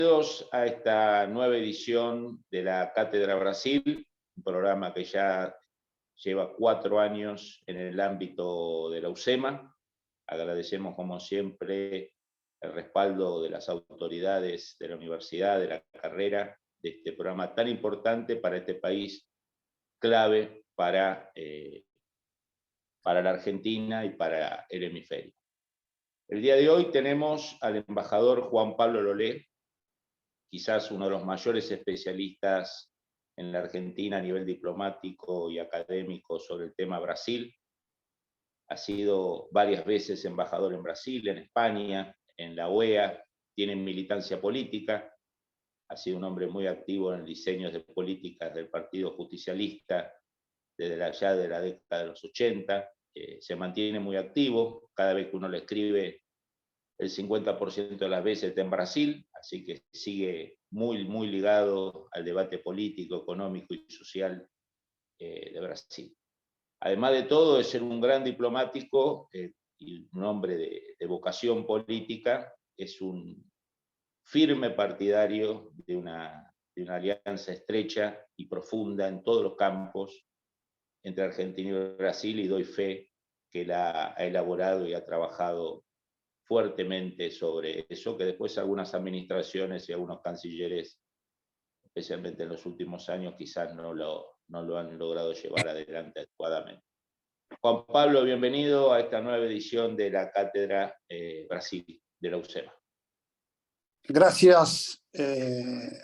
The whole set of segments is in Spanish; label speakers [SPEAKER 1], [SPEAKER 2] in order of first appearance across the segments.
[SPEAKER 1] Bienvenidos a esta nueva edición de la Cátedra Brasil, un programa que ya lleva 4 años en el ámbito de la UCEMA. Agradecemos, como siempre, el respaldo de las autoridades de la universidad, de la carrera, de este programa tan importante para este país, clave para la Argentina y para el hemisferio. El día de hoy tenemos al embajador Juan Pablo Lolé, quizás uno de los mayores especialistas en la Argentina a nivel diplomático y académico sobre el tema Brasil. Ha sido varias veces embajador en Brasil, en España, en la OEA, tiene militancia política, ha sido un hombre muy activo en el diseño de políticas del Partido Justicialista desde allá de la década de los 80, se mantiene muy activo, cada vez que uno le escribe el 50% de las veces está en Brasil, así que sigue muy, muy ligado al debate político, económico y social de Brasil. Además de todo, de ser un gran diplomático y un hombre de vocación política, es un firme partidario de una alianza estrecha y profunda en todos los campos entre Argentina y Brasil, y doy fe que él ha elaborado y ha trabajado fuertemente sobre eso, que después algunas administraciones y algunos cancilleres, especialmente en los últimos años, quizás no lo han logrado llevar adelante adecuadamente. Juan Pablo, bienvenido a esta nueva edición de la Cátedra Brasil de la UCEMA.
[SPEAKER 2] Gracias,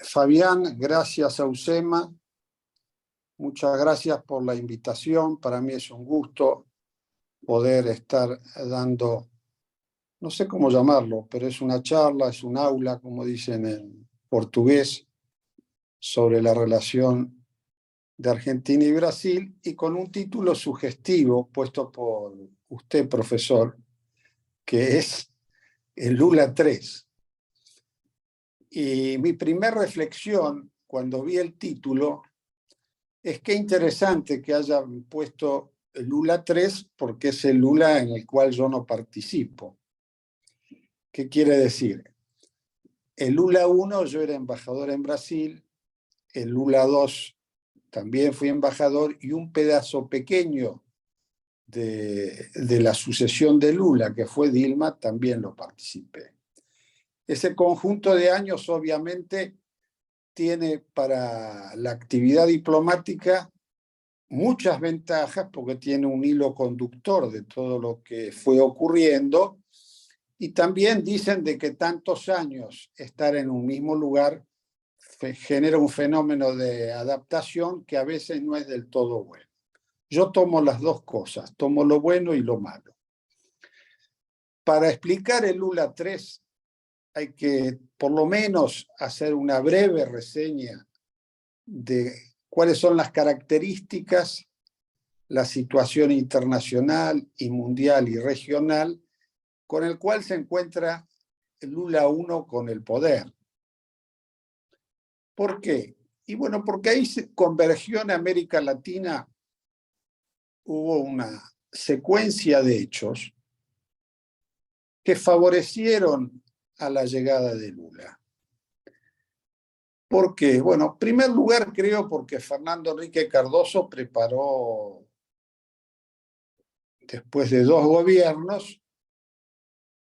[SPEAKER 2] Fabián, gracias a UCEMA. Muchas gracias por la invitación. Para mí es un gusto poder estar dando, no sé cómo llamarlo, pero es una charla, es un aula, como dicen en portugués, sobre la relación de Argentina y Brasil, y con un título sugestivo puesto por usted, profesor, que es el Lula 3. Y mi primera reflexión, cuando vi el título, es que interesante que hayan puesto el Lula 3, porque es el Lula en el cual yo no participo. ¿Qué quiere decir? El Lula 1 yo era embajador en Brasil, el Lula 2 también fui embajador, y un pedazo pequeño de la sucesión de Lula, que fue Dilma, también lo participé. Ese conjunto de años obviamente tiene para la actividad diplomática muchas ventajas, porque tiene un hilo conductor de todo lo que fue ocurriendo, y también dicen de que tantos años estar en un mismo lugar genera un fenómeno de adaptación que a veces no es del todo bueno. Yo tomo las dos cosas, tomo lo bueno y lo malo. Para explicar el Lula 3 hay que por lo menos hacer una breve reseña de cuáles son las características, la situación internacional y mundial y regional con el cual se encuentra el Lula 1 con el poder. ¿Por qué? Y bueno, porque ahí se convergió en América Latina, hubo una secuencia de hechos que favorecieron a la llegada de Lula. ¿Por qué? Bueno, en primer lugar creo porque Fernando Henrique Cardoso preparó, después de 2 gobiernos,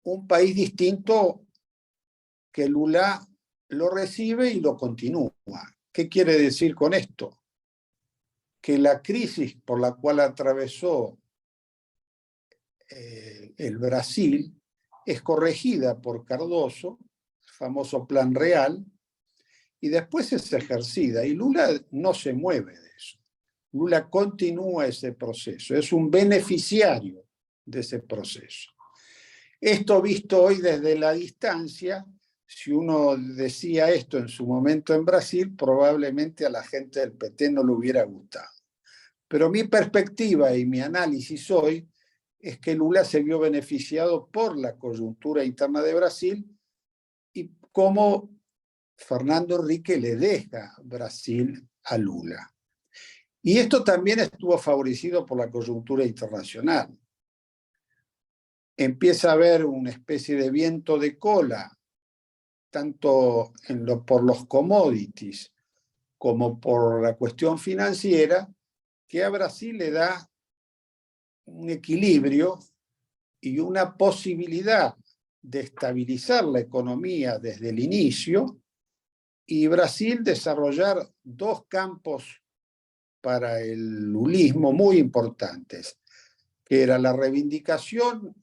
[SPEAKER 2] un país distinto que Lula lo recibe y lo continúa. ¿Qué quiere decir con esto? Que la crisis por la cual atravesó el Brasil es corregida por Cardoso, el famoso Plan Real, y después es ejercida. Y Lula no se mueve de eso. Lula continúa ese proceso, es un beneficiario de ese proceso. Esto visto hoy desde la distancia, si uno decía esto en su momento en Brasil, probablemente a la gente del PT no le hubiera gustado. Pero mi perspectiva y mi análisis hoy es que Lula se vio beneficiado por la coyuntura interna de Brasil y cómo Fernando Henrique le deja Brasil a Lula. Y esto también estuvo favorecido por la coyuntura internacional. Empieza a haber una especie de viento de cola tanto por los commodities como por la cuestión financiera, que a Brasil le da un equilibrio y una posibilidad de estabilizar la economía desde el inicio, y Brasil desarrollar dos campos para el lulismo muy importantes, que era la reivindicación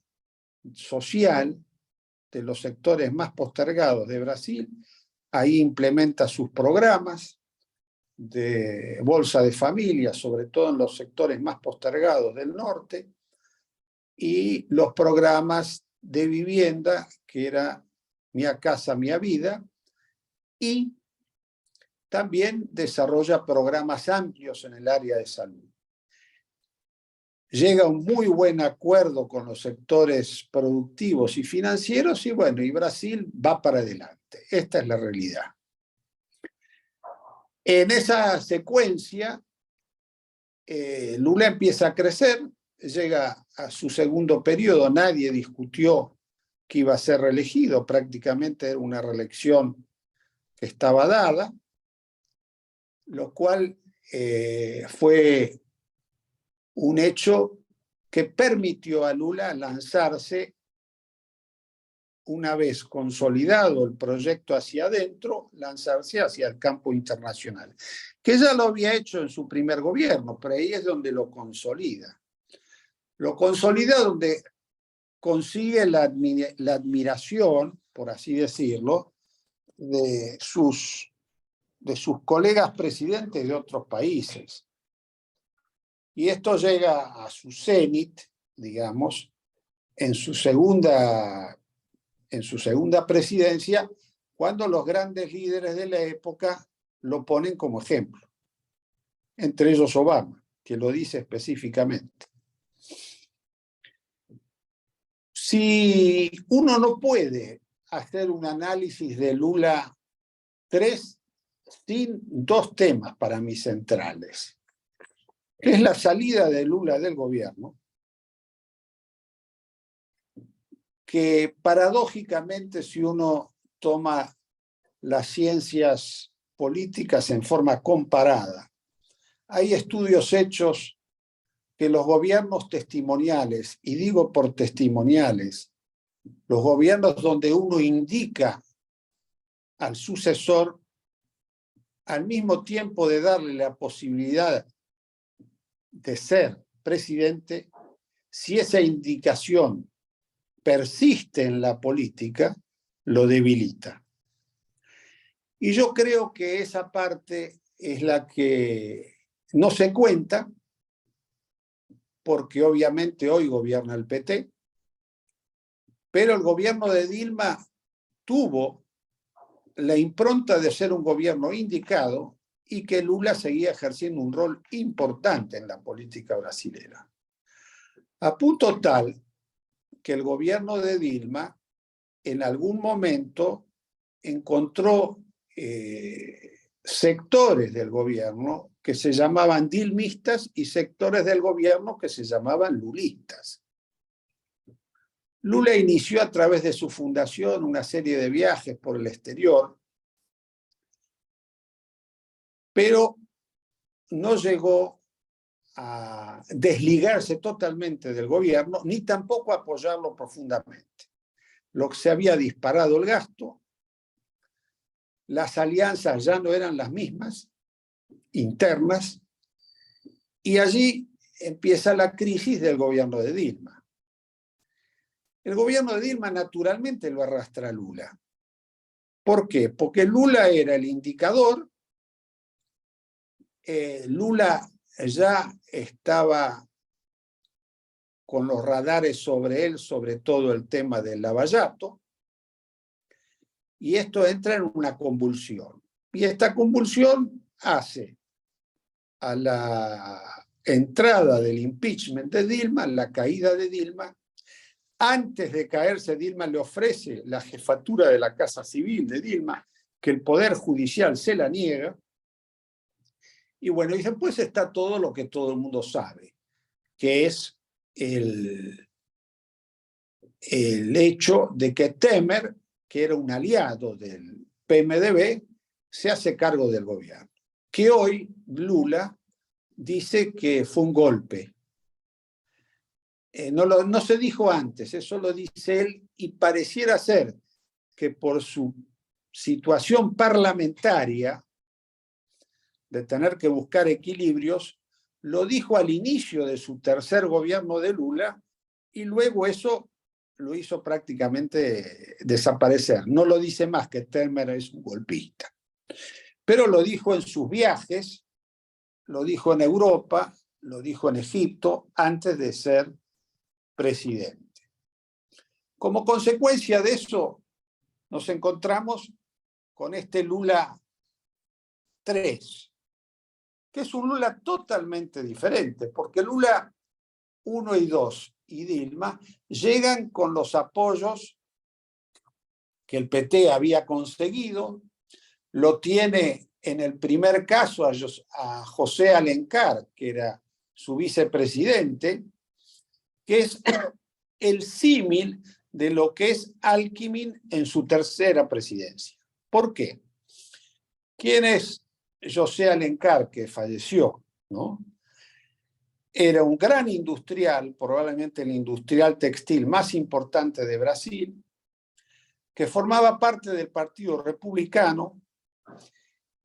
[SPEAKER 2] social de los sectores más postergados de Brasil. Ahí implementa sus programas de bolsa de familia, sobre todo en los sectores más postergados del norte, y los programas de vivienda, que era Minha Casa Minha Vida, y también desarrolla programas amplios en el área de salud. Llega a un muy buen acuerdo con los sectores productivos y financieros, y bueno, y Brasil va para adelante. Esta es la realidad. En esa secuencia, Lula empieza a crecer, llega a su segundo periodo, nadie discutió que iba a ser reelegido, prácticamente era una reelección que estaba dada, lo cual fue un hecho que permitió a Lula lanzarse, una vez consolidado el proyecto hacia adentro, lanzarse hacia el campo internacional, que ya lo había hecho en su primer gobierno, pero ahí es donde lo consolida. Lo consolida donde consigue la admiración, por así decirlo, de sus colegas presidentes de otros países. Y esto llega a su cenit, digamos, en su segunda presidencia, cuando los grandes líderes de la época lo ponen como ejemplo, entre ellos Obama, que lo dice específicamente. Si uno no puede hacer un análisis de Lula 3 sin dos temas para mí centrales, que es la salida de Lula del gobierno, que paradójicamente, si uno toma las ciencias políticas en forma comparada, hay estudios hechos que los gobiernos testimoniales, y digo por testimoniales, los gobiernos donde uno indica al sucesor, al mismo tiempo de darle la posibilidad de ser presidente, si esa indicación persiste en la política, lo debilita. Y yo creo que esa parte es la que no se cuenta, porque obviamente hoy gobierna el PT, pero el gobierno de Dilma tuvo la impronta de ser un gobierno indicado y que Lula seguía ejerciendo un rol importante en la política brasilera. A punto tal que el gobierno de Dilma en algún momento encontró sectores del gobierno que se llamaban dilmistas y sectores del gobierno que se llamaban lulistas. Lula inició a través de su fundación una serie de viajes por el exterior, pero no llegó a desligarse totalmente del gobierno, ni tampoco a apoyarlo profundamente. Lo que se había disparado el gasto, las alianzas ya no eran las mismas, internas, y allí empieza la crisis del gobierno de Dilma. El gobierno de Dilma naturalmente lo arrastra a Lula. ¿Por qué? Porque Lula era el indicador, Lula ya estaba con los radares sobre él, sobre todo el tema del Lavallato, y esto entra en una convulsión. Y esta convulsión hace a la entrada del impeachment de Dilma, la caída de Dilma. Antes de caerse, Dilma le ofrece la jefatura de la Casa Civil de Dilma, que el Poder Judicial se la niega. Y bueno, y después está todo lo que todo el mundo sabe, que es el hecho de que Temer, que era un aliado del PMDB, se hace cargo del gobierno. Que hoy Lula dice que fue un golpe. No se dijo antes, eso lo dice él, y pareciera ser que por su situación parlamentaria, de tener que buscar equilibrios, lo dijo al inicio de su tercer gobierno de Lula, y luego eso lo hizo prácticamente desaparecer. No lo dice más, que Temer es un golpista. Pero lo dijo en sus viajes, lo dijo en Europa, lo dijo en Egipto, antes de ser presidente. Como consecuencia de eso, nos encontramos con este Lula 3, que es un Lula totalmente diferente, porque Lula 1 y 2 y Dilma llegan con los apoyos que el PT había conseguido, lo tiene en el primer caso a José Alencar, que era su vicepresidente, que es el símil de lo que es Alckmin en su tercera presidencia. ¿Por qué? ¿Quién es José Alencar, que falleció, ¿no? Era un gran industrial, probablemente el industrial textil más importante de Brasil, que formaba parte del Partido Republicano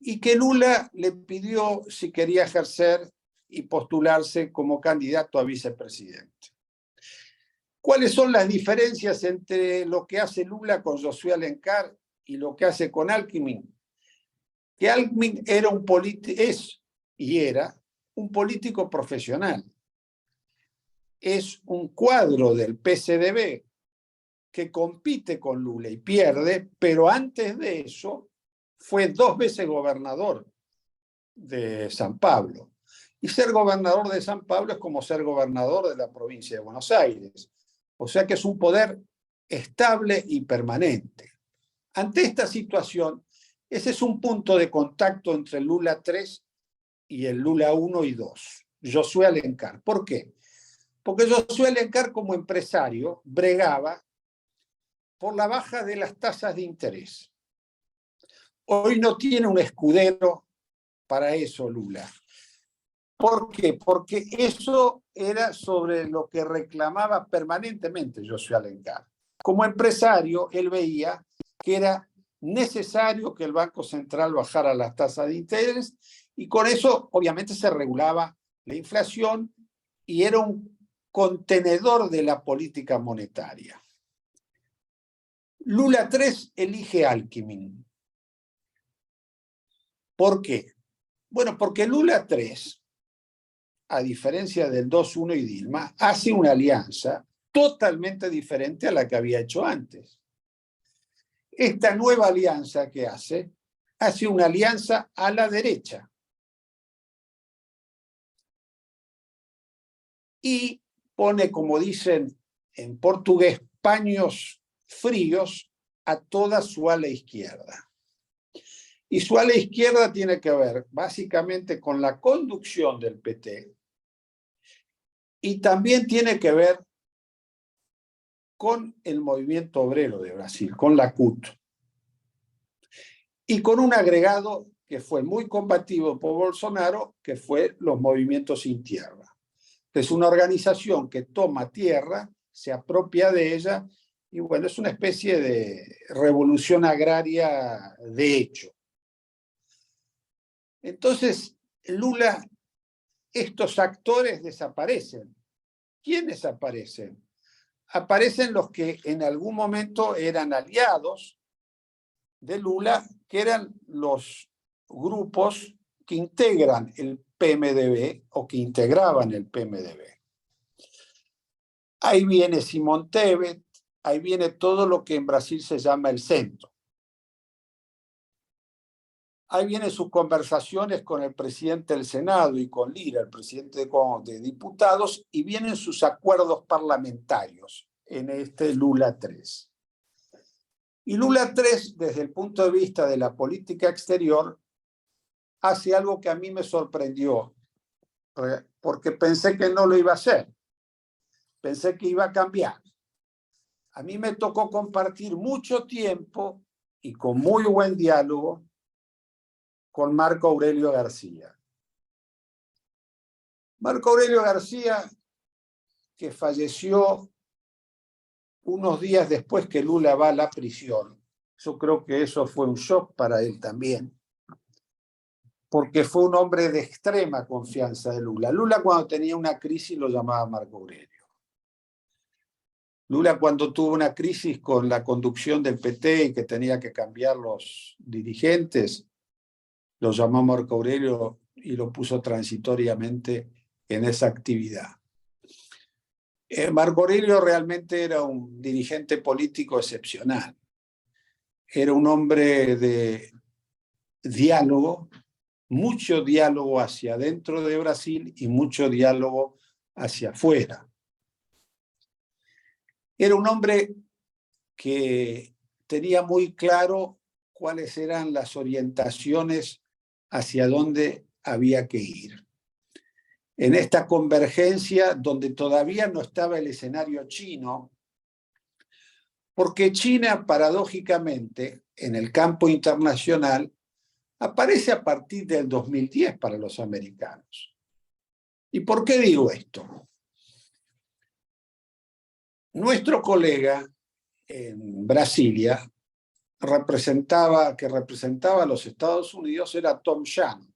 [SPEAKER 2] y que Lula le pidió si quería ejercer y postularse como candidato a vicepresidente. ¿Cuáles son las diferencias entre lo que hace Lula con José Alencar y lo que hace con Alckmin? Que Alckmin era un político profesional. Es un cuadro del PCDB que compite con Lula y pierde, pero antes de eso fue 2 veces gobernador de San Pablo. Y ser gobernador de San Pablo es como ser gobernador de la provincia de Buenos Aires. O sea que es un poder estable y permanente. Ante esta situación, ese es un punto de contacto entre el Lula 3 y el Lula 1 y 2, Josué Alencar. ¿Por qué? Porque Josué Alencar, como empresario, bregaba por la baja de las tasas de interés. Hoy no tiene un escudero para eso Lula. ¿Por qué? Porque eso era sobre lo que reclamaba permanentemente Josué Alencar. Como empresario, él veía que era necesario que el Banco Central bajara las tasas de interés y con eso obviamente se regulaba la inflación y era un contenedor de la política monetaria. Lula 3 elige Alckmin. ¿Por qué? Bueno, porque Lula 3, a diferencia del 2-1 y Dilma, hace una alianza totalmente diferente a la que había hecho antes. Esta nueva alianza que hace una alianza a la derecha. Y pone, como dicen en portugués, paños fríos a toda su ala izquierda. Y su ala izquierda tiene que ver básicamente con la conducción del PT y también tiene que ver con el movimiento obrero de Brasil, con la CUT. Y con un agregado que fue muy combativo por Bolsonaro, que fue los movimientos sin tierra. Es una organización que toma tierra, se apropia de ella, y bueno, es una especie de revolución agraria de hecho. Entonces, Lula, estos actores desaparecen. ¿Quiénes aparecen? Aparecen los que en algún momento eran aliados de Lula, que eran los grupos que integran el PMDB o que integraban el PMDB. Ahí viene Simón Tebet, ahí viene todo lo que en Brasil se llama el centro. Ahí vienen sus conversaciones con el presidente del Senado y con Lira, el presidente de diputados, y vienen sus acuerdos parlamentarios en este Lula 3. Y Lula 3, desde el punto de vista de la política exterior, hace algo que a mí me sorprendió, porque pensé que no lo iba a hacer. Pensé que iba a cambiar. a mí me tocó compartir mucho tiempo y con muy buen diálogo con Marco Aurelio García. Marco Aurelio García, que falleció unos días después que Lula va a la prisión. Yo creo que eso fue un shock para él también, porque fue un hombre de extrema confianza de Lula. Lula, cuando tenía una crisis, lo llamaba Marco Aurelio. Lula, cuando tuvo una crisis con la conducción del PT y que tenía que cambiar los dirigentes, lo llamó Marco Aurelio y lo puso transitoriamente en esa actividad. Marco Aurelio realmente era un dirigente político excepcional. Era un hombre de diálogo, mucho diálogo hacia adentro de Brasil y mucho diálogo hacia afuera. Era un hombre que tenía muy claro cuáles eran las orientaciones hacia dónde había que ir. En esta convergencia, donde todavía no estaba el escenario chino, porque China, paradójicamente, en el campo internacional, aparece a partir del 2010 para los americanos. ¿Y por qué digo esto? Nuestro colega en Brasilia, que representaba a los Estados Unidos, era Tom Shannon.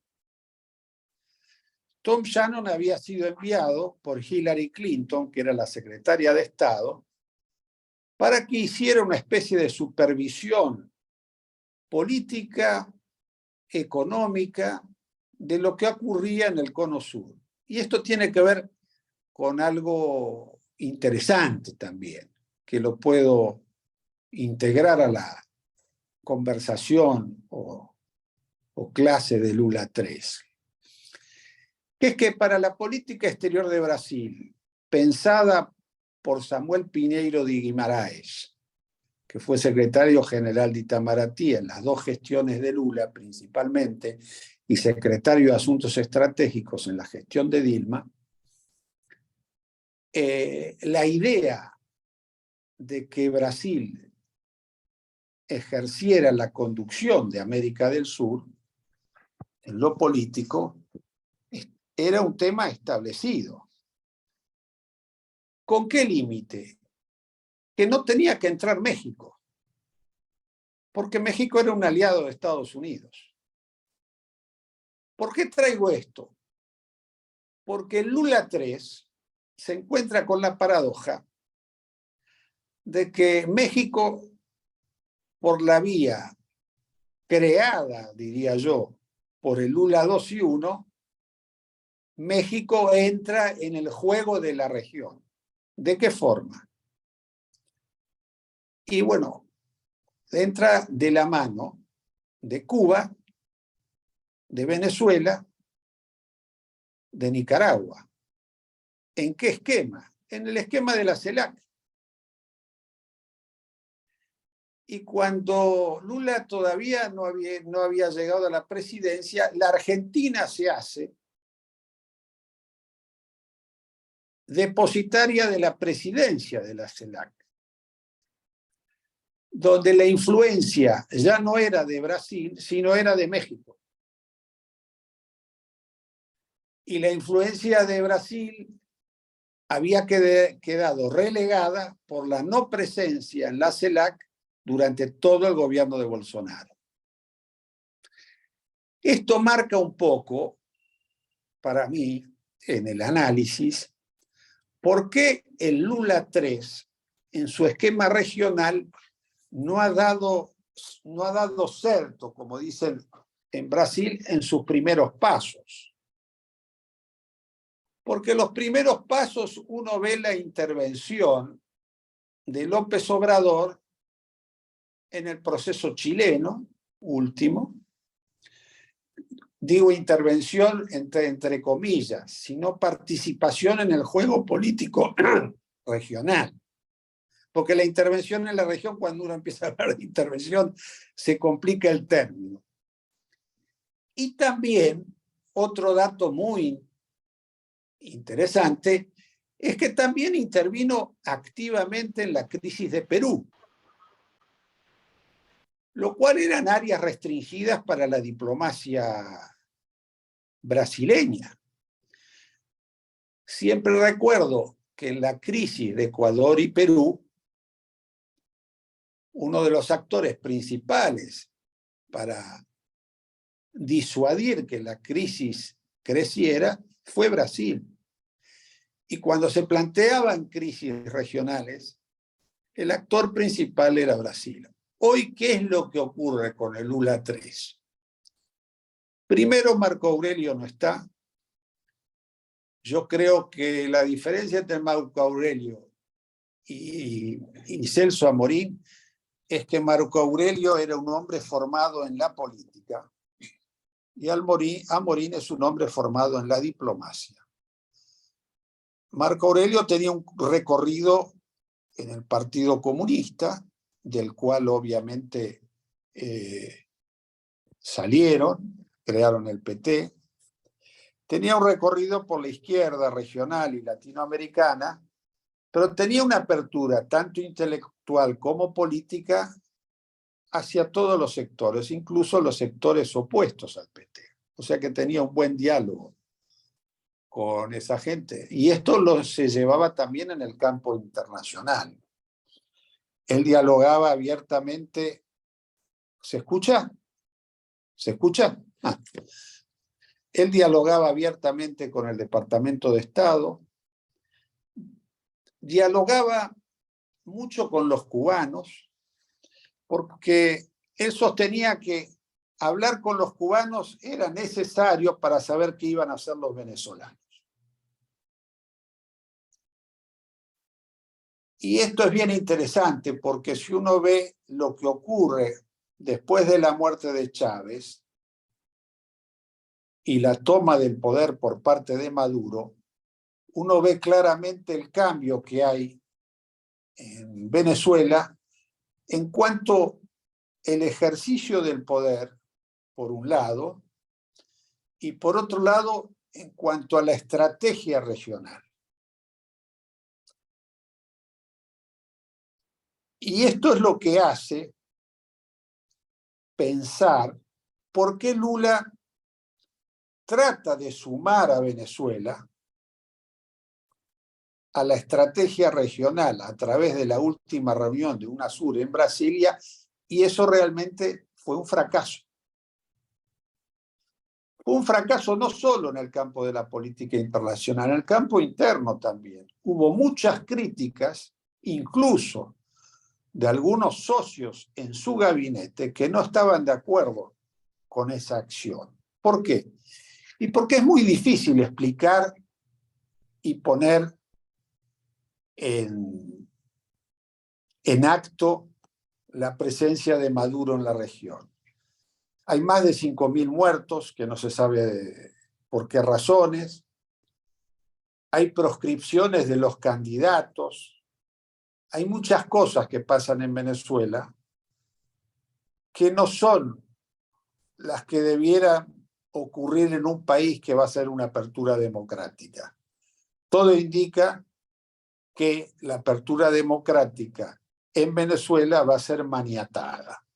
[SPEAKER 2] Tom Shannon había sido enviado por Hillary Clinton, que era la secretaria de Estado, para que hiciera una especie de supervisión política, económica, de lo que ocurría en el Cono Sur. Y esto tiene que ver con algo interesante también, que lo puedo integrar a la conversación o clase de Lula 3. Que es que para la política exterior de Brasil, pensada por Samuel Pinheiro de Guimarães, que fue secretario general de Itamaraty en las dos gestiones de Lula principalmente, y secretario de Asuntos Estratégicos en la gestión de Dilma, la idea de que Brasil ejerciera la conducción de América del Sur en lo político era un tema establecido. ¿Con qué límite? Que no tenía que entrar México, porque México era un aliado de Estados Unidos. ¿Por qué traigo esto? Porque Lula 3 se encuentra con la paradoja de que México, por la vía creada, diría yo, por el Lula 2 y 1, México entra en el juego de la región. ¿De qué forma? Y bueno, entra de la mano de Cuba, de Venezuela, de Nicaragua. ¿En qué esquema? En el esquema de la CELAC. Y cuando Lula todavía no había llegado a la presidencia, la Argentina se hace depositaria de la presidencia de la CELAC, donde la influencia ya no era de Brasil, sino era de México. Y la influencia de Brasil había quedado relegada por la no presencia en la CELAC durante todo el gobierno de Bolsonaro. Esto marca un poco, para mí, en el análisis, por qué el Lula 3, en su esquema regional, no ha dado certo, como dicen en Brasil, en sus primeros pasos. Porque los primeros pasos uno ve la intervención de López Obrador en el proceso chileno último. Digo intervención entre comillas, sino participación en el juego político regional. Porque la intervención en la región, cuando uno empieza a hablar de intervención, se complica el término. Y también otro dato muy interesante es que también intervino activamente en la crisis de Perú, lo cual eran áreas restringidas para la diplomacia brasileña. Siempre recuerdo que en la crisis de Ecuador y Perú, uno de los actores principales para disuadir que la crisis creciera fue Brasil. Y cuando se planteaban crisis regionales, el actor principal era Brasil. Hoy, ¿qué es lo que ocurre con el Lula 3? Primero, Marco Aurelio no está. Yo creo que la diferencia entre Marco Aurelio y Celso Amorín es que Marco Aurelio era un hombre formado en la política y Amorín es un hombre formado en la diplomacia. Marco Aurelio tenía un recorrido en el Partido Comunista, del cual obviamente salieron, crearon el PT. Tenía un recorrido por la izquierda regional y latinoamericana, pero tenía una apertura tanto intelectual como política hacia todos los sectores, incluso los sectores opuestos al PT. O sea que tenía un buen diálogo con esa gente. Y esto se llevaba también en el campo internacional. Él dialogaba abiertamente. ¿Se escucha? ¿Se escucha? Ah. Él dialogaba abiertamente con el Departamento de Estado, dialogaba mucho con los cubanos, porque él sostenía que hablar con los cubanos era necesario para saber qué iban a hacer los venezolanos. Y esto es bien interesante, porque si uno ve lo que ocurre después de la muerte de Chávez y la toma del poder por parte de Maduro, uno ve claramente el cambio que hay en Venezuela en cuanto al ejercicio del poder, por un lado, y por otro lado, en cuanto a la estrategia regional. Y esto es lo que hace pensar por qué Lula trata de sumar a Venezuela a la estrategia regional a través de la última reunión de UNASUR en Brasilia, y eso realmente fue un fracaso. Fue un fracaso no solo en el campo de la política internacional, en el campo interno también. Hubo muchas críticas, incluso de algunos socios en su gabinete, que no estaban de acuerdo con esa acción. ¿Por qué? Y porque es muy difícil explicar y poner en acto la presencia de Maduro en la región. Hay más de 5.000 muertos, que no se sabe por qué razones. Hay proscripciones de los candidatos. Hay muchas cosas que pasan en Venezuela que no son las que debieran ocurrir en un país que va a ser una apertura democrática. Todo indica que la apertura democrática en Venezuela va a ser maniatada.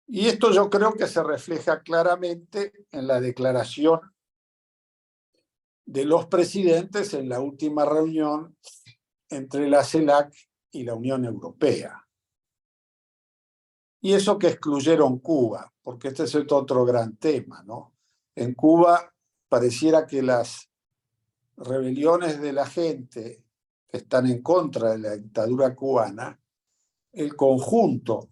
[SPEAKER 2] Y esto yo creo que se refleja claramente en la declaración de los presidentes en la última reunión entre la CELAC y la Unión Europea. Y eso que excluyeron Cuba, porque este es otro gran tema, ¿no? En Cuba pareciera que las rebeliones de la gente que están en contra de la dictadura cubana, el conjunto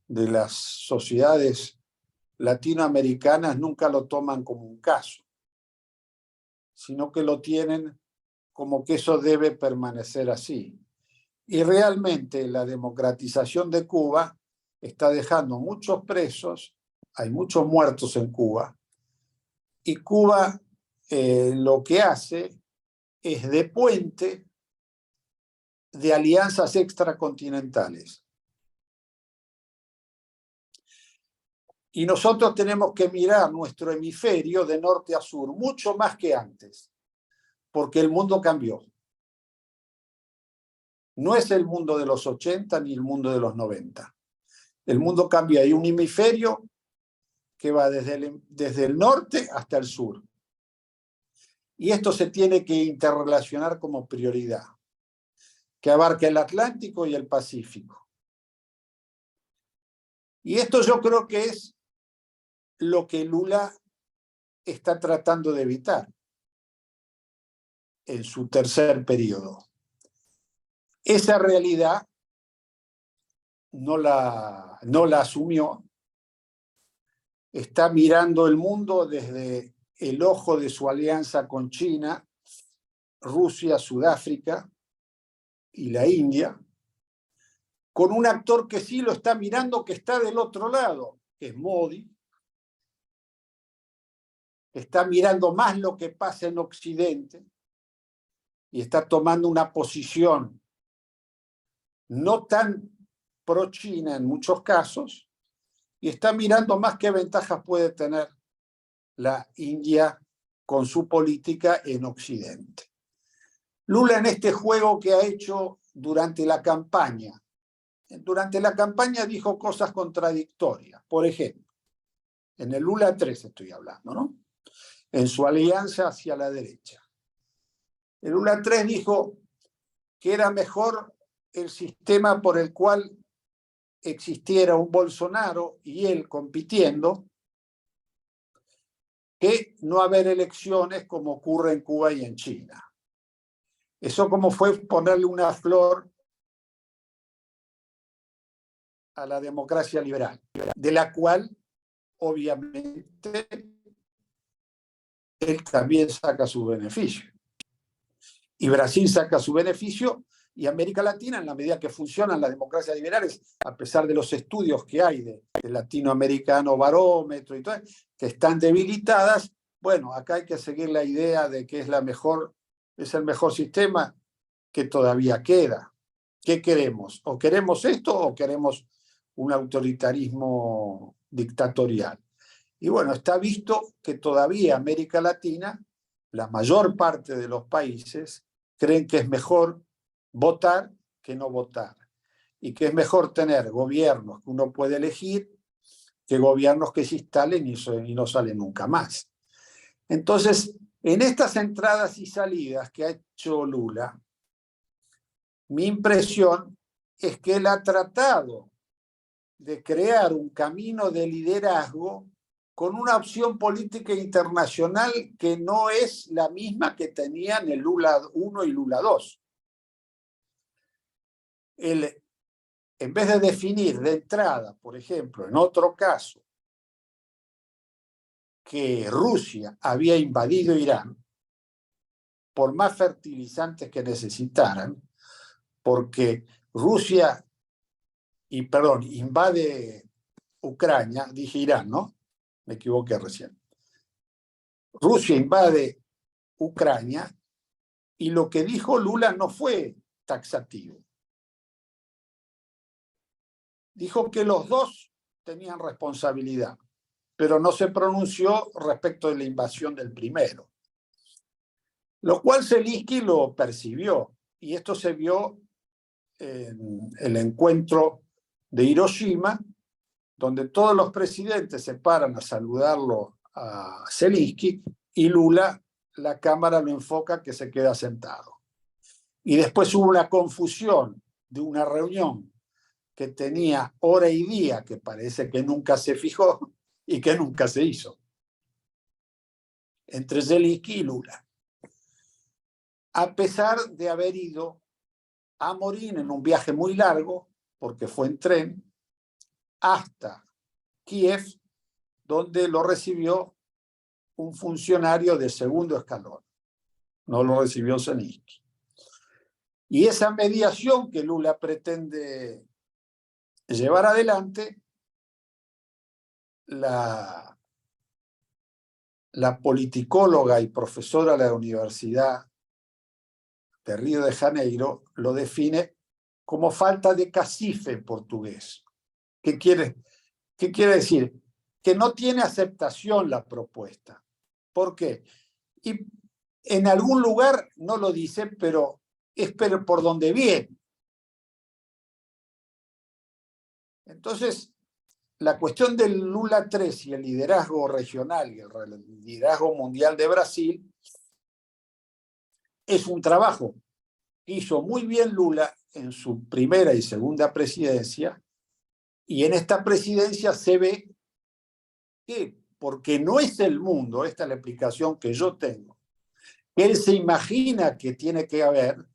[SPEAKER 2] de las sociedades latinoamericanas nunca lo toman como un caso, sino que lo tienen como que eso debe permanecer así. Y realmente la democratización de Cuba está dejando muchos presos, hay muchos muertos en Cuba, y Cuba lo que hace es de puente de alianzas extracontinentales. Y nosotros tenemos que mirar nuestro hemisferio de norte a sur, mucho más que antes. porque el mundo cambió. No es el mundo de los 80 ni el mundo de los 90. El mundo cambia. Hay un hemisferio que va desde el norte hasta el sur. Y esto se tiene que interrelacionar como prioridad, que abarca el Atlántico y el Pacífico. Y esto yo creo que es lo que Lula está tratando de evitar en su tercer periodo. Esa realidad no la asumió. Está mirando el mundo desde el ojo de su alianza con China, Rusia, Sudáfrica y la India, con un actor que sí lo está mirando, que está del otro lado, que es Modi. Está mirando más lo que pasa en Occidente y está tomando una posición no tan pro-China en muchos casos, y está mirando más qué ventajas puede tener la India con su política en Occidente. Lula, en este juego que ha hecho durante la campaña dijo cosas contradictorias. Por ejemplo, en el Lula 3 estoy hablando, ¿no? En su alianza hacia la derecha. El Lula 3 dijo que era mejor el sistema por el cual existiera un Bolsonaro y él compitiendo, que no haber elecciones como ocurre en Cuba y en China. Eso como fue ponerle una flor a la democracia liberal, de la cual obviamente él también saca su beneficio. Y Brasil saca su beneficio, y América Latina, en la medida que funcionan las democracias liberales, a pesar de los estudios que hay de latinoamericano barómetro y todo, que están debilitadas, bueno, acá hay que seguir la idea de que es el mejor sistema que todavía queda. ¿Qué queremos? ¿O queremos esto o queremos un autoritarismo dictatorial? Y bueno, está visto que todavía América Latina, la mayor parte de los países, creen que es mejor votar que no votar. Y que es mejor tener gobiernos que uno puede elegir que gobiernos que se instalen y no salen nunca más. Entonces, en estas entradas y salidas que ha hecho Lula, mi impresión es que él ha tratado de crear un camino de liderazgo con una opción política internacional que no es la misma que tenían el Lula 1 y Lula 2. Él, en vez de definir de entrada, por ejemplo, en otro caso, que Rusia había invadido Irán, por más fertilizantes que necesitaran, porque Rusia invade Ucrania, dije Irán, ¿no? Me equivoqué recién. Rusia invade Ucrania y lo que dijo Lula no fue taxativo. Dijo que los dos tenían responsabilidad, pero no se pronunció respecto de la invasión del primero. Lo cual Zelensky lo percibió, y esto se vio en el encuentro de Hiroshima, donde todos los presidentes se paran a saludarlo a Zelensky y Lula, la cámara lo enfoca que se queda sentado. Y después hubo una confusión de una reunión que tenía hora y día, que parece que nunca se fijó y que nunca se hizo, entre Zelensky y Lula. A pesar de haber ido a Morín en un viaje muy largo, porque fue en tren, hasta Kiev, donde lo recibió un funcionario de segundo escalón. No lo recibió Zelensky. Y esa mediación que Lula pretende llevar adelante, la politicóloga y profesora de la Universidad de Río de Janeiro lo define como falta de cacife en portugués. ¿Qué quiere decir? Que no tiene aceptación la propuesta. ¿Por qué? Y En algún lugar no lo dice, pero es por donde viene. Entonces, la cuestión del Lula 3 y el liderazgo regional y el liderazgo mundial de Brasil es un trabajo que hizo muy bien Lula en su primera y segunda presidencia, y en esta presidencia se ve que, porque no es el mundo, esta es la explicación que yo tengo, que él se imagina que tiene que haber,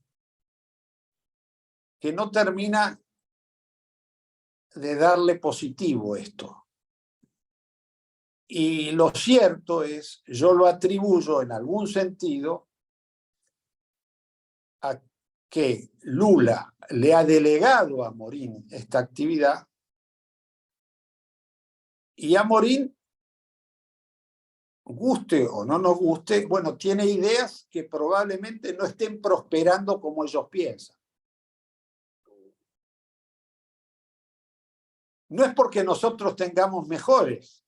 [SPEAKER 2] que no termina de darle positivo esto. Y lo cierto es, yo lo atribuyo en algún sentido a que Lula le ha delegado a Amorín esta actividad, y Amorín, guste o no nos guste, bueno, tiene ideas que probablemente no estén prosperando como ellos piensan. No es porque nosotros tengamos mejores,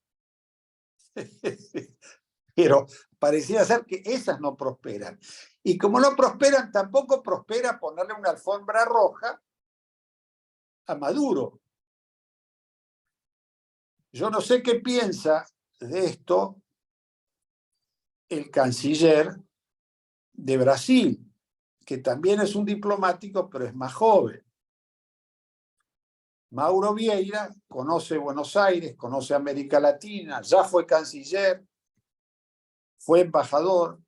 [SPEAKER 2] pero pareciera ser que esas no prosperan. Y como no prosperan, tampoco prospera ponerle una alfombra roja a Maduro. Yo no sé qué piensa de esto el canciller de Brasil, que también es un diplomático, pero es más joven. Mauro Vieira conoce Buenos Aires, conoce América Latina, ya fue canciller, fue embajador.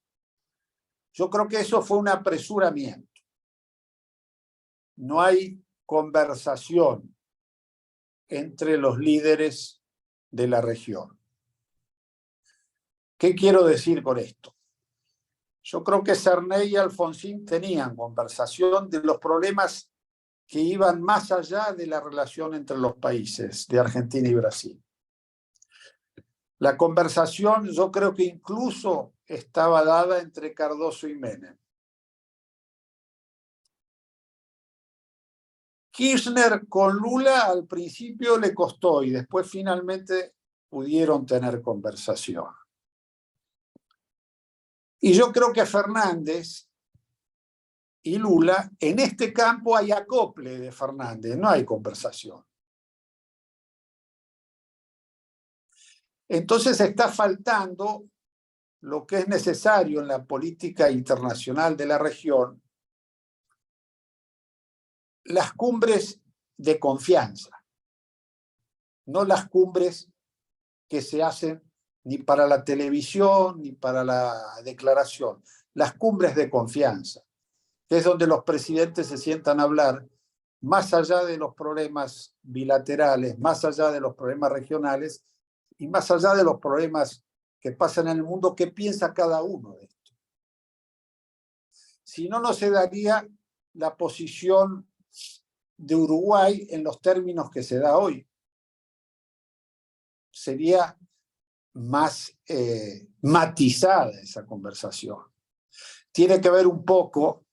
[SPEAKER 2] Yo creo que eso fue un apresuramiento. No hay conversación entre los líderes de la región. ¿Qué quiero decir con esto? Yo creo que Sarney y Alfonsín tenían conversación de los problemas que iban más allá de la relación entre los países de Argentina y Brasil. La conversación, yo creo que incluso estaba dada entre Cardoso y Menem. Kirchner con Lula al principio le costó y después finalmente pudieron tener conversación. Y yo creo que Fernández y Lula, en este campo hay acople de Fernández, no hay conversación. Entonces está faltando lo que es necesario en la política internacional de la región, las cumbres de confianza, no las cumbres que se hacen ni para la televisión ni para la declaración, las cumbres de confianza, que es donde los presidentes se sientan a hablar más allá de los problemas bilaterales, más allá de los problemas regionales y más allá de los problemas que pasan en el mundo, qué piensa cada uno de esto. Si no, no se daría la posición de Uruguay en los términos que se da hoy. Sería más matizada esa conversación. Tiene que ver un poco,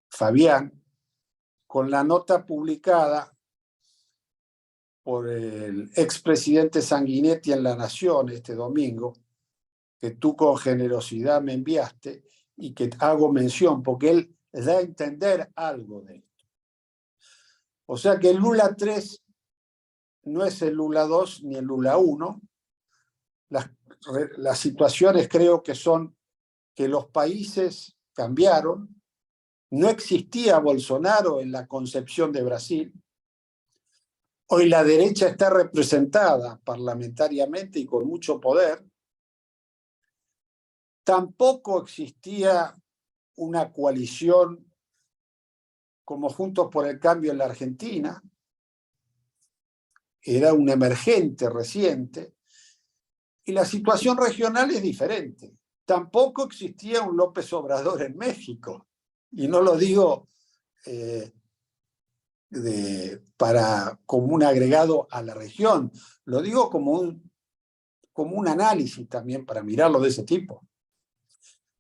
[SPEAKER 2] Fabián, con la nota publicada por el expresidente Sanguinetti en La Nación este domingo, que tú con generosidad me enviaste y que hago mención, porque él da a entender algo de esto. O sea que el Lula 3 no es el Lula 2 ni el Lula 1. Las situaciones creo que son que los países cambiaron. No existía Bolsonaro en la concepción de Brasil. Hoy la derecha está representada parlamentariamente y con mucho poder. Tampoco existía una coalición como Juntos por el Cambio en la Argentina. Era un emergente reciente. Y la situación regional es diferente. Tampoco existía un López Obrador en México. Y no lo digo como un agregado a la región, lo digo como un análisis también para mirarlo de ese tipo.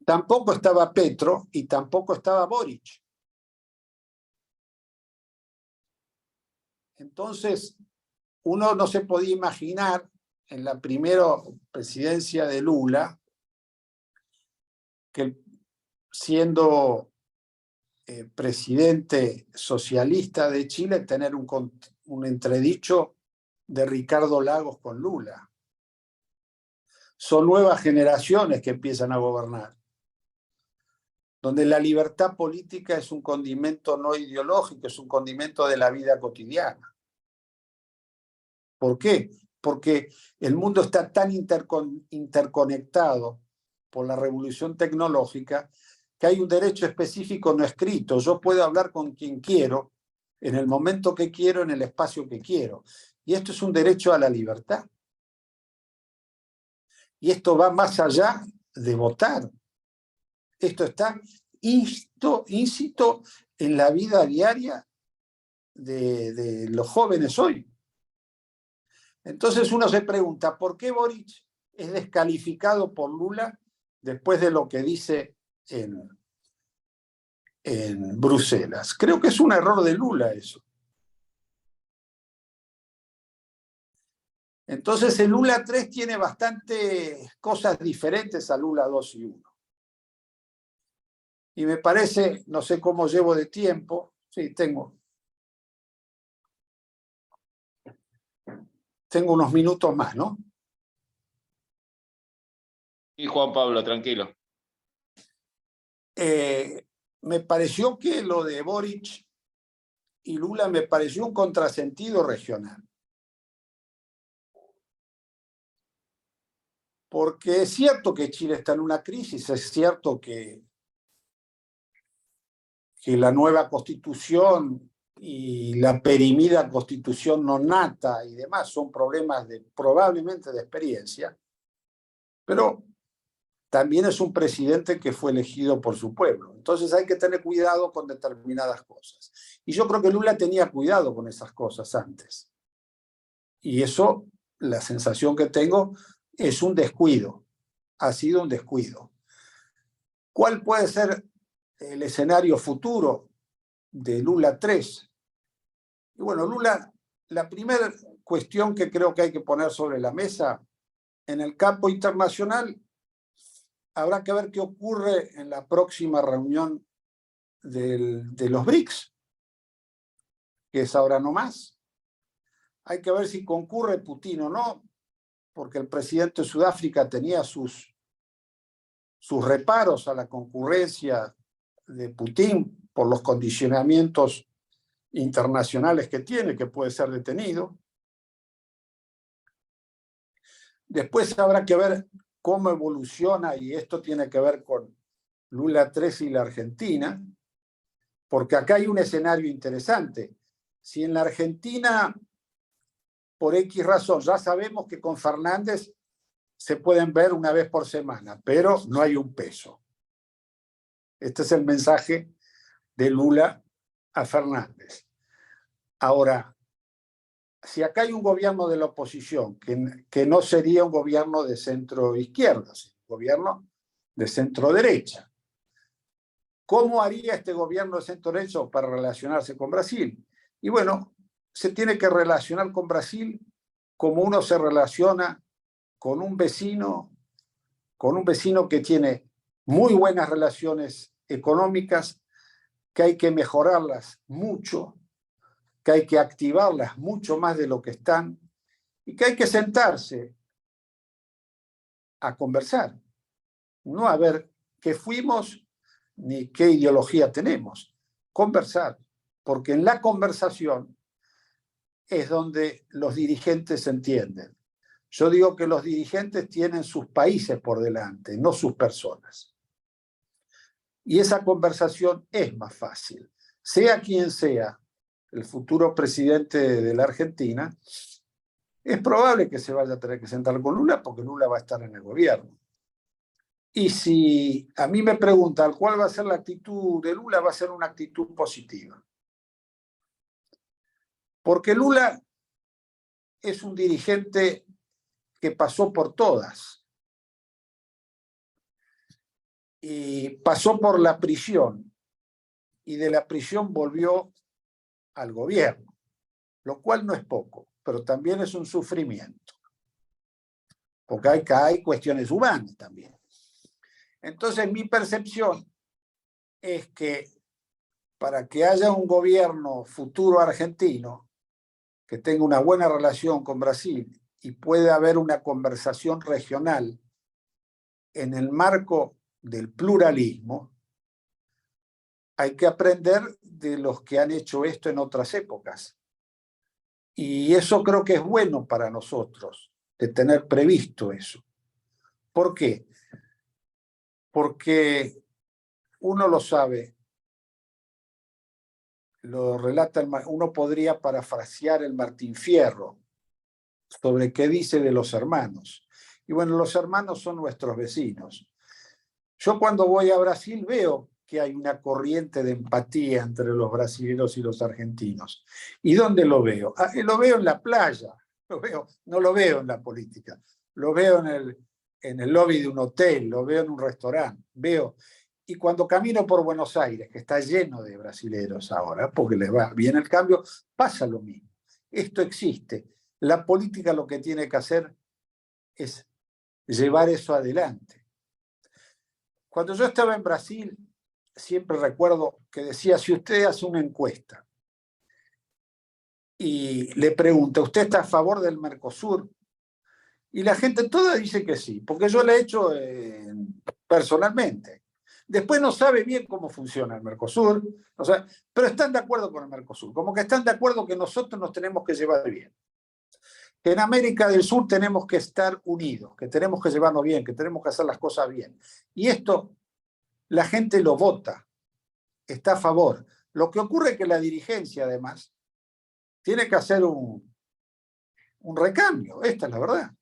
[SPEAKER 2] Tampoco estaba Petro y tampoco estaba Boric. Entonces, uno no se podía imaginar en la primera presidencia de Lula que siendo presidente socialista de Chile, tener un entredicho de Ricardo Lagos con Lula. Son nuevas generaciones que empiezan a gobernar, donde la libertad política es un condimento no ideológico, es un condimento de la vida cotidiana. ¿Por qué? Porque el mundo está tan interconectado por la revolución tecnológica que hay un derecho específico no escrito. Yo puedo hablar con quien quiero, en el momento que quiero, en el espacio que quiero. Y esto es un derecho a la libertad. Y esto va más allá de votar. Esto está íncito en la vida diaria de los jóvenes hoy. Entonces uno se pregunta, ¿por qué Boric es descalificado por Lula después de lo que dice en Bruselas? Creo que es un error de Lula eso. Entonces el Lula 3 tiene bastantes cosas diferentes a Lula 2 y 1. Y me parece, no sé cómo llevo de tiempo, sí, tengo unos minutos más, ¿no?
[SPEAKER 1] Y Juan Pablo, tranquilo.
[SPEAKER 2] Me pareció que lo de Boric y Lula me pareció un contrasentido regional. Porque es cierto que Chile está en una crisis, es cierto que la nueva constitución y la perimida constitución no nata y demás son problemas probablemente de experiencia, pero también es un presidente que fue elegido por su pueblo. Entonces hay que tener cuidado con determinadas cosas. Y yo creo que Lula tenía cuidado con esas cosas antes. Y eso, la sensación que tengo, es un descuido. Ha sido un descuido. ¿Cuál puede ser el escenario futuro de Lula 3? Y bueno, Lula, la primera cuestión que creo que hay que poner sobre la mesa en el campo internacional, habrá que ver qué ocurre en la próxima reunión de los BRICS, que es ahora no más. Hay que ver si concurre Putin o no, porque el presidente de Sudáfrica tenía sus reparos a la concurrencia de Putin por los condicionamientos internacionales que tiene, que puede ser detenido. Después habrá que ver cómo evoluciona, y esto tiene que ver con Lula 3 y la Argentina, porque acá hay un escenario interesante. Si en la Argentina, por X razón, ya sabemos que con Fernández se pueden ver una vez por semana, pero no hay un peso. Este es el mensaje de Lula a Fernández. Ahora, si acá hay un gobierno de la oposición, que no sería un gobierno de centro-izquierda, sino un gobierno de centro-derecha, ¿cómo haría este gobierno de centro-derecha para relacionarse con Brasil? Y bueno, se tiene que relacionar con Brasil como uno se relaciona con un vecino que tiene muy buenas relaciones económicas, que hay que mejorarlas mucho, que hay que activarlas mucho más de lo que están y que hay que sentarse a conversar, no a ver qué fuimos ni qué ideología tenemos, conversar, porque en la conversación es donde los dirigentes se entienden. Yo digo que los dirigentes tienen sus países por delante, no sus personas. Y esa conversación es más fácil. Sea quien sea el futuro presidente de la Argentina, es probable que se vaya a tener que sentar con Lula porque Lula va a estar en el gobierno. Y si a mí me preguntan cuál va a ser la actitud de Lula, va a ser una actitud positiva. Porque Lula es un dirigente que pasó por todas. Y pasó por la prisión. Y de la prisión volvió al gobierno. Lo cual no es poco, pero también es un sufrimiento. Porque hay cuestiones humanas también. Entonces, mi percepción es que para que haya un gobierno futuro argentino que tenga una buena relación con Brasil y pueda haber una conversación regional en el marco del pluralismo, hay que aprender de los que han hecho esto en otras épocas. Y eso creo que es bueno para nosotros, de tener previsto eso. ¿Por qué? Porque uno lo sabe, lo relata, uno podría parafrasear el Martín Fierro sobre qué dice de los hermanos. Y bueno, los hermanos son nuestros vecinos. Yo cuando voy a Brasil veo que hay una corriente de empatía entre los brasileños y los argentinos. ¿Y dónde lo veo? Lo veo en la playa, no lo veo en la política, lo veo en el lobby de un hotel, lo veo en un restaurante, y cuando camino por Buenos Aires, que está lleno de brasileros ahora, porque les va bien el cambio, pasa lo mismo. Esto existe. La política lo que tiene que hacer es llevar eso adelante. Cuando yo estaba en Brasil, siempre recuerdo que decía, si usted hace una encuesta y le pregunta, ¿usted está a favor del Mercosur? Y la gente toda dice que sí, porque yo lo he hecho personalmente. Después no sabe bien cómo funciona el Mercosur, o sea, pero están de acuerdo con el Mercosur, como que están de acuerdo que nosotros nos tenemos que llevar bien. Que en América del Sur tenemos que estar unidos, que tenemos que llevarnos bien, que tenemos que hacer las cosas bien. Y esto la gente lo vota, está a favor. Lo que ocurre es que la dirigencia, además, tiene que hacer un recambio, esta es la verdad.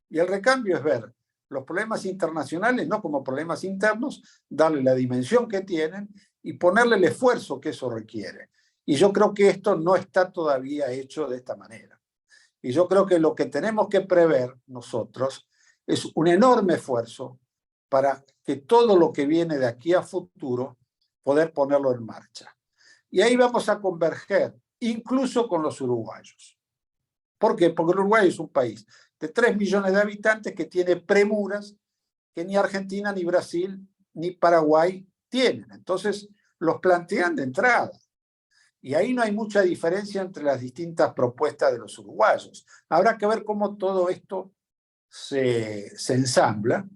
[SPEAKER 2] Y el recambio es ver los problemas internacionales no como problemas internos, darle la dimensión que tienen y ponerle el esfuerzo que eso requiere. Y yo creo que esto no está todavía hecho de esta manera. Y yo creo que lo que tenemos que prever nosotros es un enorme esfuerzo para que todo lo que viene de aquí a futuro, poder ponerlo en marcha. Y ahí vamos a converger, incluso con los uruguayos. ¿Por qué? Porque el Uruguay es un país de 3 millones de habitantes que tiene premuras que ni Argentina, ni Brasil, ni Paraguay tienen. Entonces, los plantean de entrada. Y ahí no hay mucha diferencia entre las distintas propuestas de los uruguayos. Habrá que ver cómo todo esto se ensambla.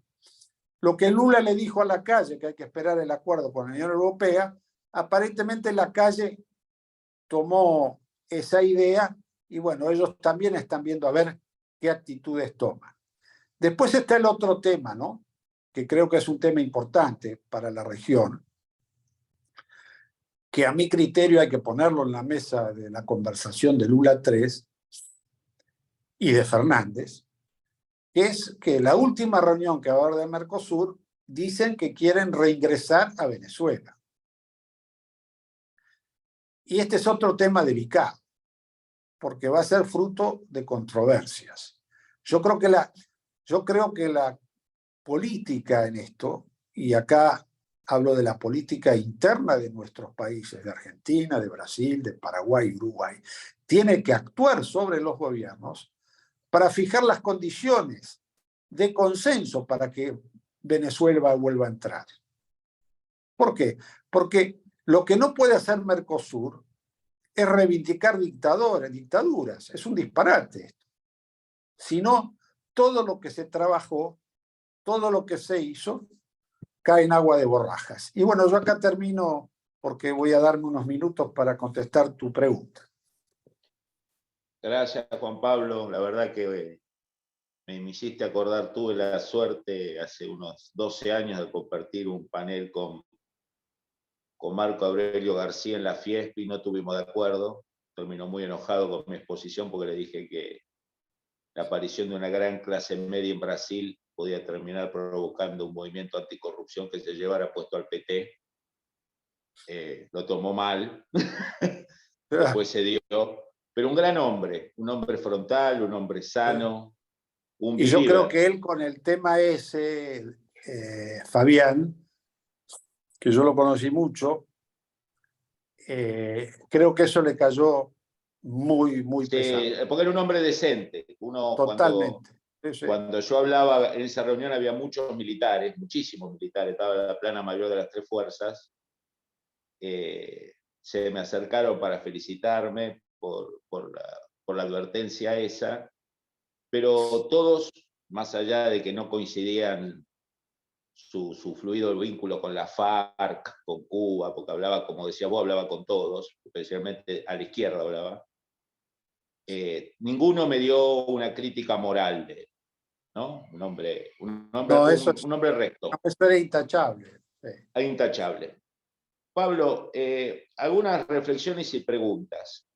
[SPEAKER 2] Lo que Lula le dijo a la calle, que hay que esperar el acuerdo con la Unión Europea, aparentemente la calle tomó esa idea y bueno, ellos también están viendo a ver qué actitudes toman. Después está el otro tema, ¿no? Que creo que es un tema importante para la región, que a mi criterio hay que ponerlo en la mesa de la conversación de Lula 3 y de Fernández, que es que la última reunión que va a haber de Mercosur dicen que quieren reingresar a Venezuela. Y este es otro tema delicado, porque va a ser fruto de controversias. Yo creo que la política en esto, y acá hablo de la política interna de nuestros países, de Argentina, de Brasil, de Paraguay y Uruguay, tiene que actuar sobre los gobiernos para fijar las condiciones de consenso para que Venezuela vuelva a entrar. ¿Por qué? Porque lo que no puede hacer Mercosur es reivindicar dictaduras. Es un disparate esto. Sino todo lo que se trabajó, todo lo que se hizo, cae en agua de borrajas. Y bueno, yo acá termino porque voy a darme unos minutos para contestar tu pregunta.
[SPEAKER 1] Gracias, Juan Pablo. La verdad que me hiciste acordar, tuve la suerte hace unos 12 años de compartir un panel con Marco Aurelio García en la Fiesp y no tuvimos de acuerdo. Terminó muy enojado con mi exposición porque le dije que la aparición de una gran clase media en Brasil podía terminar provocando un movimiento anticorrupción que se llevara puesto al PT. Lo tomó mal, después se dio, pero un gran hombre, un hombre frontal, un hombre sano, un
[SPEAKER 2] y yo creo
[SPEAKER 1] believer.
[SPEAKER 2] que él con el tema ese, Fabián, que yo lo conocí mucho, creo que eso le cayó muy, muy pesado.
[SPEAKER 1] Porque era un hombre decente. Uno
[SPEAKER 2] Totalmente. Sí, sí.
[SPEAKER 1] Cuando yo hablaba, en esa reunión había muchos militares, muchísimos militares, estaba la plana mayor de las tres fuerzas, se me acercaron para felicitarme por la advertencia esa, pero todos, más allá de que no coincidían su fluido vínculo con la FARC, con Cuba, porque hablaba, como decía vos, hablaba con todos, especialmente a la izquierda hablaba, ninguno me dio una crítica moral de él, ¿no?
[SPEAKER 2] No, eso,
[SPEAKER 1] Un hombre recto,
[SPEAKER 2] eso era intachable. Sí.
[SPEAKER 1] intachable. Pablo, algunas reflexiones y preguntas.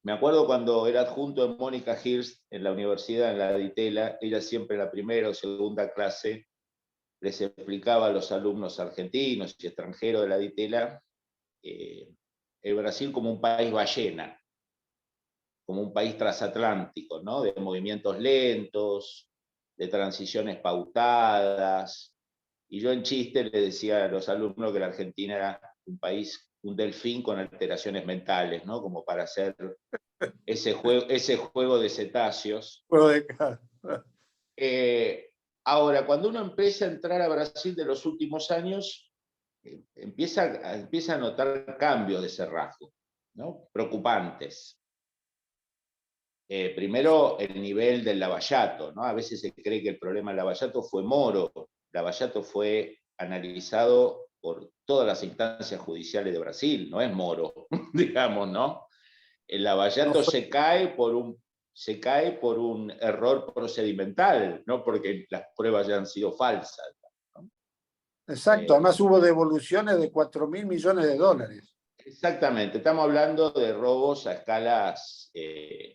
[SPEAKER 1] Me acuerdo cuando era adjunto de Mónica Hirst en la universidad, en la Ditela, ella siempre en la primera o segunda clase les explicaba a los alumnos argentinos y extranjeros de la Ditela el Brasil como un país ballena, como un país transatlántico, ¿no? De movimientos lentos, de transiciones pautadas. Y yo en chiste le decía a los alumnos que la Argentina era un país, un delfín con alteraciones mentales, ¿no? Como para hacer ese juego de cetáceos. Ahora, cuando uno empieza a entrar a Brasil de los últimos años, empieza a notar cambios de ese rasgo, ¿no? Preocupantes. Primero, el nivel del Lavallato, ¿no? A veces se cree que el problema del Lavallato fue Moro. Lavallato fue analizado por todas las instancias judiciales de Brasil, no es Moro, digamos, ¿no? El Lavallato se cae por un error procedimental, no porque las pruebas hayan sido falsas, ¿no?
[SPEAKER 2] Exacto, además hubo devoluciones de 4.000 millones de dólares.
[SPEAKER 1] Exactamente, estamos hablando de robos a escalas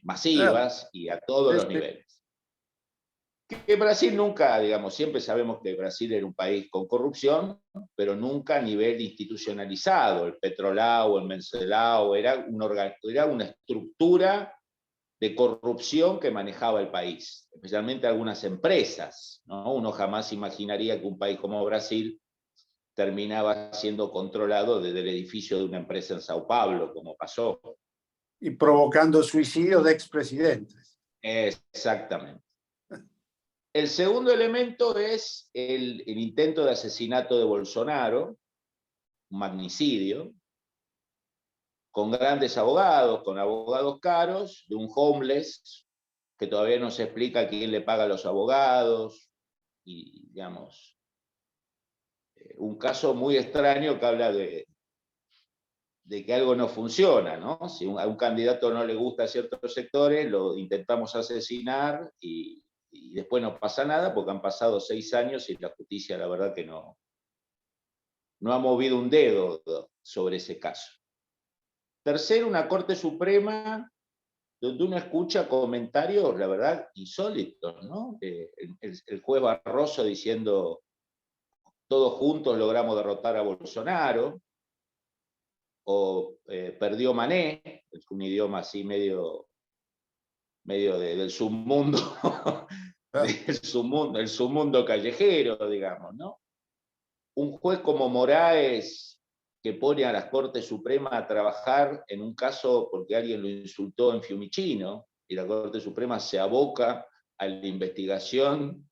[SPEAKER 1] masivas y a todos los niveles. Que Brasil nunca, digamos, siempre sabemos que Brasil era un país con corrupción, pero nunca a nivel institucionalizado. El Petrolao, el Mencelao, era una estructura de corrupción que manejaba el país, especialmente algunas empresas, ¿no? Uno jamás imaginaría que un país como Brasil terminaba siendo controlado desde el edificio de una empresa en Sao Paulo, como pasó.
[SPEAKER 2] Y provocando suicidios de expresidentes.
[SPEAKER 1] Exactamente. El segundo elemento es el intento de asesinato de Bolsonaro, un magnicidio, con grandes abogados, con abogados caros, de un homeless que todavía no se explica quién le paga a los abogados, y digamos, un caso muy extraño que habla de que algo no funciona, ¿no? Si a un candidato no le gusta ciertos sectores, lo intentamos asesinar y después no pasa nada porque han pasado 6 años y la justicia, la verdad que no ha movido un dedo sobre ese caso. Tercero, una Corte Suprema donde uno escucha comentarios, la verdad, insólitos, ¿no? El juez Barroso diciendo, todos juntos logramos derrotar a Bolsonaro, o perdió Mané, es un idioma así medio del submundo, el submundo callejero, digamos, ¿no? Un juez como Moraes, que pone a la Corte Suprema a trabajar en un caso porque alguien lo insultó en Fiumicino, y la Corte Suprema se aboca a la investigación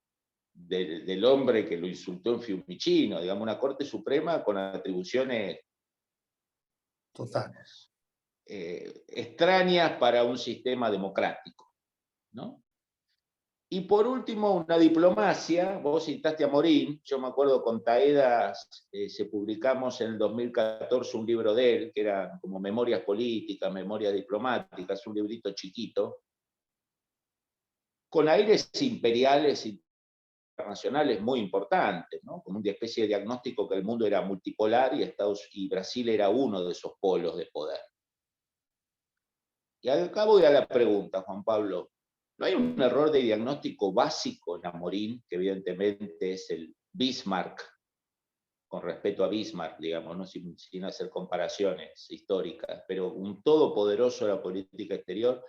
[SPEAKER 1] del hombre que lo insultó en Fiumicino, digamos, una Corte Suprema con atribuciones
[SPEAKER 2] totales,
[SPEAKER 1] extrañas para un sistema democrático, ¿no? Y por último, una diplomacia. Vos citaste a Morín. Yo me acuerdo con Taeda se publicamos en el 2014 un libro de él, que era como Memorias Políticas, Memorias Diplomáticas, un librito chiquito, con aires imperiales internacionales muy importantes, ¿no? Como una especie de diagnóstico que el mundo era multipolar y Brasil era uno de esos polos de poder. Y al cabo de la pregunta, Juan Pablo, ¿no hay un error de diagnóstico básico en Amorín, que evidentemente es el Bismarck, con respeto a Bismarck, digamos, ¿no? sin hacer comparaciones históricas, pero un todopoderoso de la política exterior?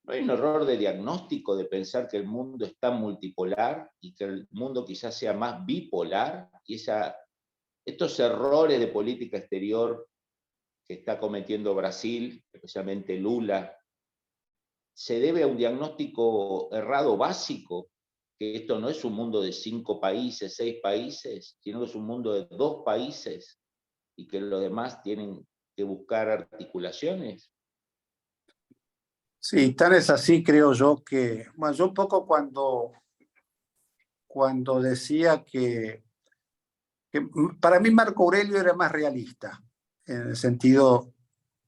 [SPEAKER 1] ¿No hay un error de diagnóstico de pensar que el mundo está multipolar y que el mundo quizás sea más bipolar? Y estos errores de política exterior que está cometiendo Brasil, especialmente Lula, se debe a un diagnóstico errado básico, que esto no es un mundo de 5 países, 6 países, sino que es un mundo de 2 países y que los demás tienen que buscar articulaciones.
[SPEAKER 2] Sí, tan es así, creo yo, que, bueno, yo un poco cuando decía que para mí Marco Aurelio era más realista, en el sentido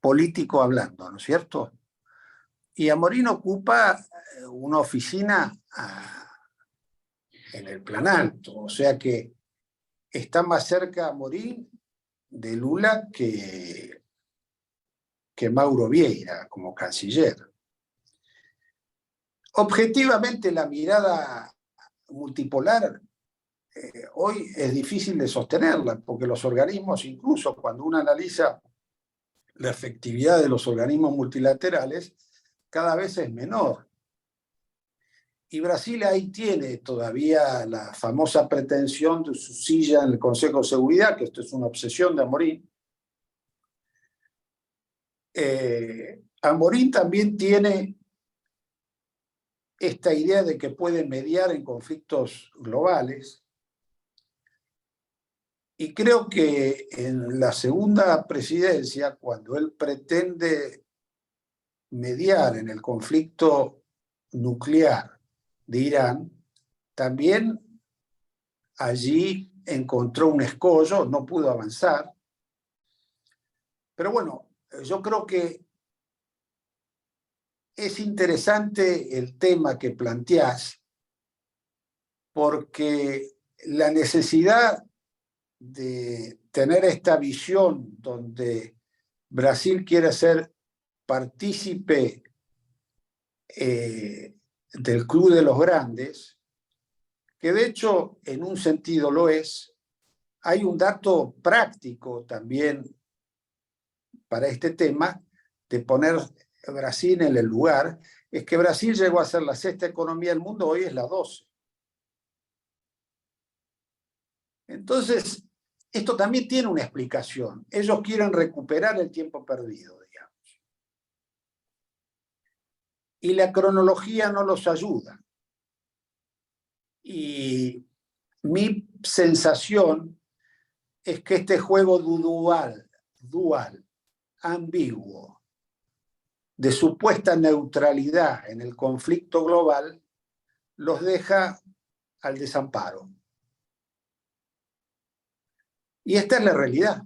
[SPEAKER 2] político hablando, ¿no es cierto? Y Amorín ocupa una oficina en el Planalto, o sea que está más cerca Amorín de Lula que Mauro Vieira como canciller. Objetivamente, la mirada multipolar hoy es difícil de sostenerla, porque los organismos, incluso cuando uno analiza la efectividad de los organismos multilaterales, cada vez es menor. Y Brasil ahí tiene todavía la famosa pretensión de su silla en el Consejo de Seguridad, que esto es una obsesión de Amorín. Amorín también tiene esta idea de que puede mediar en conflictos globales. Y creo que en la segunda presidencia, cuando él pretende mediar en el conflicto nuclear de Irán, también allí encontró un escollo, no pudo avanzar. Pero bueno, yo creo que es interesante el tema que planteás, porque la necesidad de tener esta visión donde Brasil quiere ser partícipe del club de los grandes, que de hecho en un sentido lo es. Hay un dato práctico también para este tema de poner Brasil en el lugar, es que Brasil llegó a ser la 6ª economía del mundo, hoy es la 12. Entonces, esto también tiene una explicación. Ellos quieren recuperar el tiempo perdido, digamos. Y la cronología no los ayuda. Y mi sensación es que este juego dual, ambiguo, de supuesta neutralidad en el conflicto global, los deja al desamparo. Y esta es la realidad.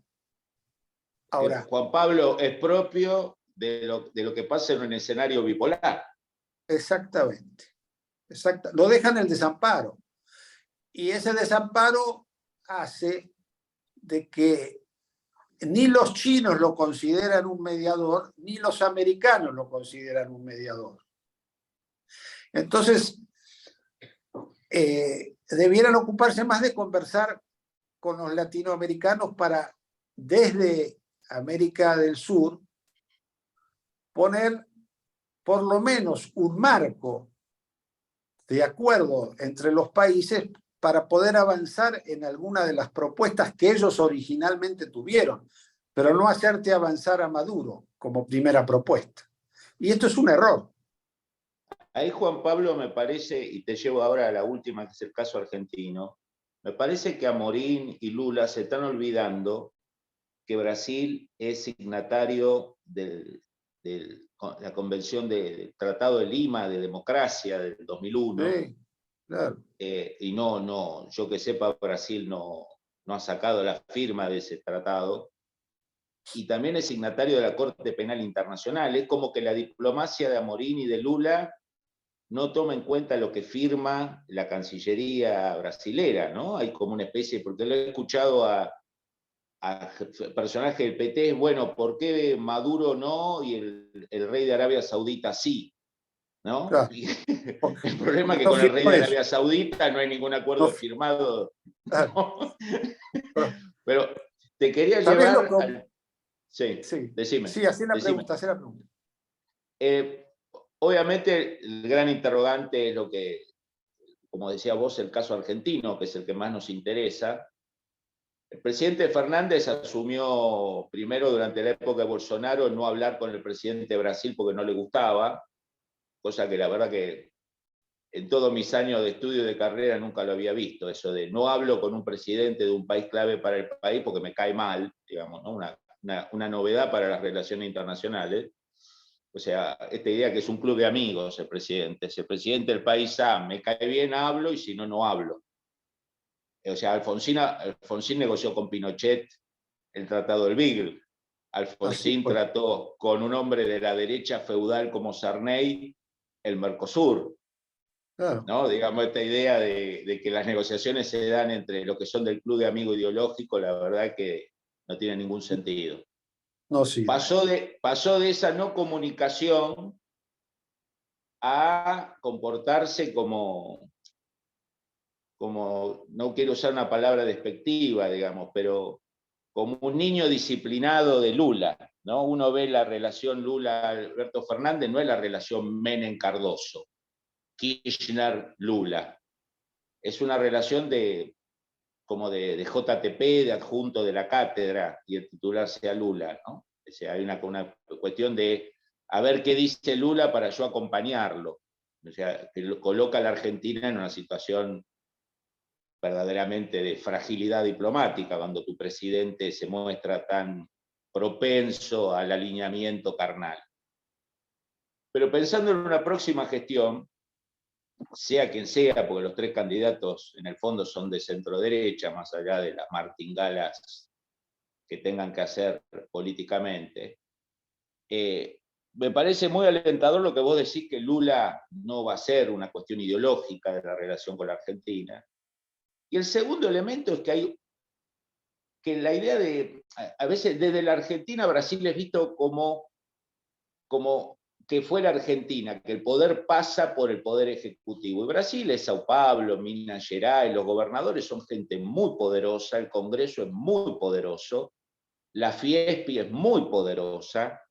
[SPEAKER 2] Ahora,
[SPEAKER 1] Juan Pablo, es propio de lo que pasa en un escenario bipolar.
[SPEAKER 2] exactamente. Lo dejan en el desamparo. Y ese desamparo hace de que ni los chinos lo consideran un mediador, ni los americanos lo consideran un mediador. Entonces, debieran ocuparse más de conversar con los latinoamericanos para, desde América del Sur, poner por lo menos un marco de acuerdo entre los países para poder avanzar en alguna de las propuestas que ellos originalmente tuvieron, pero no hacerte avanzar a Maduro como primera propuesta. Y esto es un error.
[SPEAKER 1] Ahí, Juan Pablo, me parece, y te llevo ahora a la última, que es el caso argentino, me parece que Amorín y Lula se están olvidando que Brasil es signatario de la Convención del Tratado de Lima de Democracia del 2001.
[SPEAKER 2] Sí, claro.
[SPEAKER 1] Y no, yo que sepa, Brasil no ha sacado la firma de ese tratado. Y también es signatario de la Corte Penal Internacional. Es como que la diplomacia de Amorín y de Lula no toma en cuenta lo que firma la Cancillería brasilera, ¿no? Hay como una especie, porque lo he escuchado a personajes del PT, bueno, ¿por qué Maduro no y el rey de Arabia Saudita sí? ¿No?
[SPEAKER 2] Claro.
[SPEAKER 1] El problema es que
[SPEAKER 2] No
[SPEAKER 1] con el rey
[SPEAKER 2] firmo
[SPEAKER 1] de
[SPEAKER 2] eso.
[SPEAKER 1] Arabia Saudita no hay ningún acuerdo
[SPEAKER 2] No,
[SPEAKER 1] firmado.
[SPEAKER 2] claro.
[SPEAKER 1] ¿No? Pero te quería
[SPEAKER 2] ¿Sabés lo
[SPEAKER 1] llevar
[SPEAKER 2] que?
[SPEAKER 1] al... Sí,
[SPEAKER 2] Sí,
[SPEAKER 1] decime.
[SPEAKER 2] sí, hacé la pregunta.
[SPEAKER 1] Obviamente el gran interrogante es lo que, como decía vos, el caso argentino, que es el que más nos interesa. El presidente Fernández asumió primero durante la época de Bolsonaro no hablar con el presidente de Brasil porque no le gustaba, cosa que la verdad que en todos mis años de estudio de carrera nunca lo había visto, eso de no hablo con un presidente de un país clave para el país porque me cae mal, digamos, ¿no? Una novedad para las relaciones internacionales. O sea, esta idea que es un club de amigos el presidente. Si el presidente del país A me cae bien, hablo, y si no, no hablo. O sea, Alfonsín negoció con Pinochet el Tratado del Beagle. Alfonsín trató con un hombre de la derecha feudal como Sarney el Mercosur.
[SPEAKER 2] Claro.
[SPEAKER 1] ¿No? Digamos, esta idea de que las negociaciones se dan entre los que son del club de amigos ideológico, la verdad que no tiene ningún sentido.
[SPEAKER 2] No, sí.
[SPEAKER 1] Pasó de esa no comunicación a comportarse como, no quiero usar una palabra despectiva, digamos, pero como un niño disciplinado de Lula, ¿no? Uno ve la relación Lula-Alberto Fernández, no es la relación Menem-Cardoso, Kirchner-Lula. Es una relación como de JTP, de adjunto de la cátedra, y el titular sea Lula, ¿no? O sea, hay una cuestión de a ver qué dice Lula para yo acompañarlo. O sea, que coloca a la Argentina en una situación verdaderamente de fragilidad diplomática, cuando tu presidente se muestra tan propenso al alineamiento carnal. Pero pensando en una próxima gestión, sea quien sea, porque los tres candidatos en el fondo son de centro derecha, más allá de las martingalas que tengan que hacer políticamente, me parece muy alentador lo que vos decís, que Lula no va a ser una cuestión ideológica de la relación con la Argentina. Y el segundo elemento es que la idea a veces desde la Argentina, Brasil es visto como que fue la Argentina, que el poder pasa por el poder ejecutivo. Y Brasil es Sao Paulo, Minas Gerais, los gobernadores son gente muy poderosa, el Congreso es muy poderoso, la Fiespi es muy poderosa.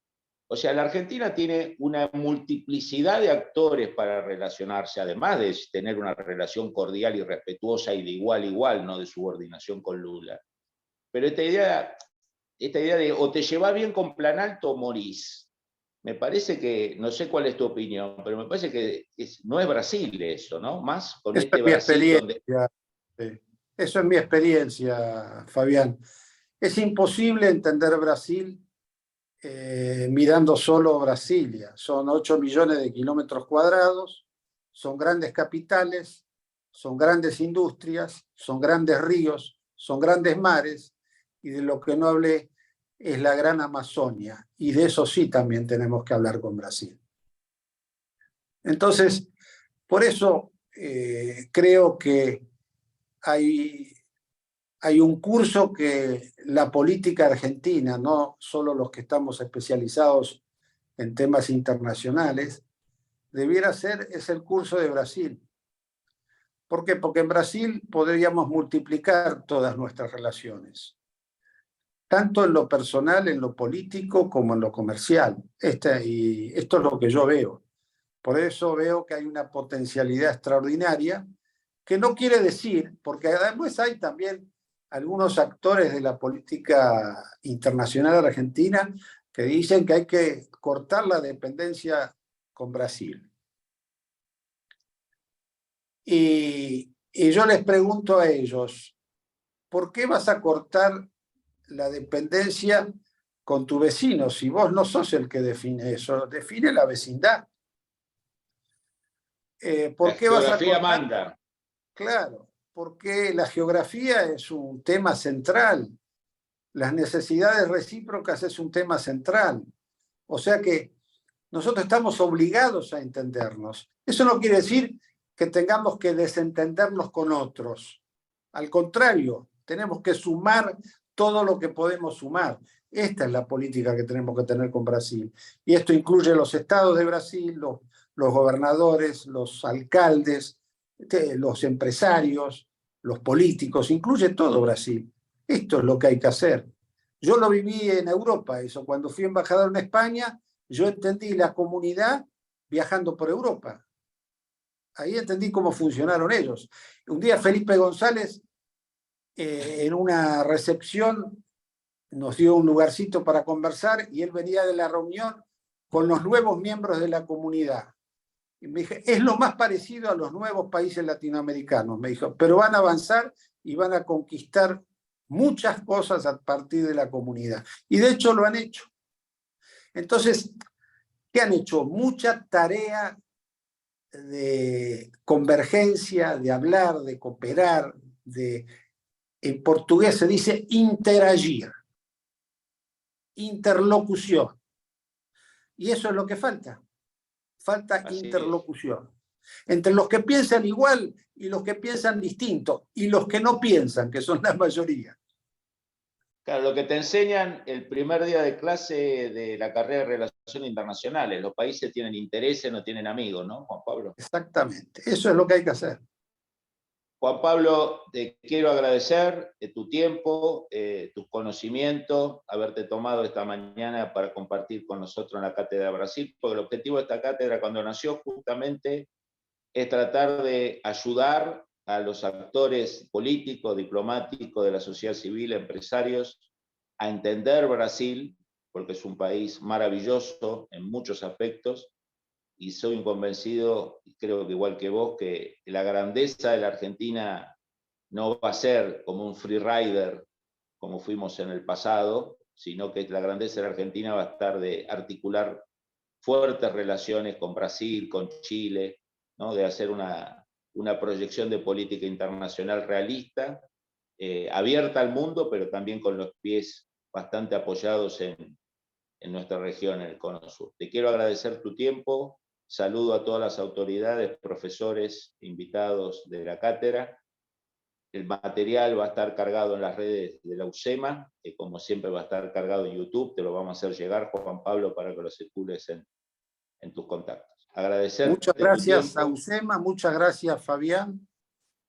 [SPEAKER 1] O sea, la Argentina tiene una multiplicidad de actores para relacionarse, además de tener una relación cordial y respetuosa y de igual a igual, no de subordinación con Lula. Pero esta idea de o te llevas bien con Planalto o morís, me parece que, no sé cuál es tu opinión, pero me parece que no es Brasil eso, ¿no? Más con
[SPEAKER 2] Esa
[SPEAKER 1] este
[SPEAKER 2] es mi
[SPEAKER 1] Brasil donde...
[SPEAKER 2] experiencia. Eso es mi experiencia, Fabián. Es imposible entender Brasil mirando solo Brasilia. Son 8 millones de kilómetros cuadrados, son grandes capitales, son grandes industrias, son grandes ríos, son grandes mares, y de lo que no hablé es la gran Amazonia, y de eso sí también tenemos que hablar con Brasil. Entonces, por eso creo que hay un curso que la política argentina, no solo los que estamos especializados en temas internacionales, debiera ser, es el curso de Brasil. ¿Por qué? Porque en Brasil podríamos multiplicar todas nuestras relaciones, tanto en lo personal, en lo político, como en lo comercial. Y esto es lo que yo veo. Por eso veo que hay una potencialidad extraordinaria, que no quiere decir, porque además hay también algunos actores de la política internacional argentina que dicen que hay que cortar la dependencia con Brasil. Y yo les pregunto a ellos, ¿por qué vas a cortar la dependencia con tu vecino si vos no sos el que define eso? Define la vecindad. ¿Por qué vas a
[SPEAKER 1] geografía
[SPEAKER 2] cortar?
[SPEAKER 1] manda.
[SPEAKER 2] Claro, porque la geografía es un tema central. Las necesidades recíprocas es un tema central. O sea que nosotros estamos obligados a entendernos. Eso no quiere decir que tengamos que desentendernos con otros. Al contrario, tenemos que sumar todo lo que podemos sumar. Esta es la política que tenemos que tener con Brasil. Y esto incluye los estados de Brasil, los gobernadores, los alcaldes, los empresarios, los políticos, incluye todo Brasil. Esto es lo que hay que hacer. Yo lo viví en Europa, eso. Cuando fui embajador en España, yo entendí la comunidad viajando por Europa. Ahí entendí cómo funcionaron ellos. Un día Felipe González, en una recepción, nos dio un lugarcito para conversar y él venía de la reunión con los nuevos miembros de la comunidad. Y me dije, es lo más parecido a los nuevos países latinoamericanos, me dijo, pero van a avanzar y van a conquistar muchas cosas a partir de la comunidad. Y de hecho lo han hecho. Entonces, ¿qué han hecho? Mucha tarea de convergencia, de hablar, de cooperar, en portugués se dice interagir, interlocución. Y eso es lo que falta. Falta
[SPEAKER 1] Así
[SPEAKER 2] interlocución. Entre los que piensan igual y los que piensan distinto, y los que no piensan, que son la mayoría.
[SPEAKER 1] Claro, lo que te enseñan el primer día de clase de la carrera de Relaciones Internacionales. Los países tienen intereses, no tienen amigos, ¿no, Juan Pablo?
[SPEAKER 2] Exactamente. Eso es lo que hay que hacer.
[SPEAKER 1] Juan Pablo, te quiero agradecer tu tiempo, tus conocimientos, haberte tomado esta mañana para compartir con nosotros en la Cátedra Brasil, porque el objetivo de esta cátedra cuando nació justamente es tratar de ayudar a los actores políticos, diplomáticos, de la sociedad civil, empresarios, a entender Brasil, porque es un país maravilloso en muchos aspectos, y soy un convencido, y creo que igual que vos, que la grandeza de la Argentina no va a ser como un free rider, como fuimos en el pasado, sino que la grandeza de la Argentina va a estar de articular fuertes relaciones con Brasil, con Chile, ¿no? De hacer una proyección de política internacional realista, abierta al mundo, pero también con los pies bastante apoyados en nuestra región, en el Cono Sur. Te quiero agradecer tu tiempo, saludo a todas las autoridades, profesores, invitados de la cátedra. El material va a estar cargado en las redes de la UCEMA, que como siempre va a estar cargado en YouTube, te lo vamos a hacer llegar, Juan Pablo, para que lo circules en tus contactos. Agradecerte
[SPEAKER 2] Muchas
[SPEAKER 1] tu
[SPEAKER 2] gracias a
[SPEAKER 1] tiempo.
[SPEAKER 2] UCEMA, muchas gracias Fabián,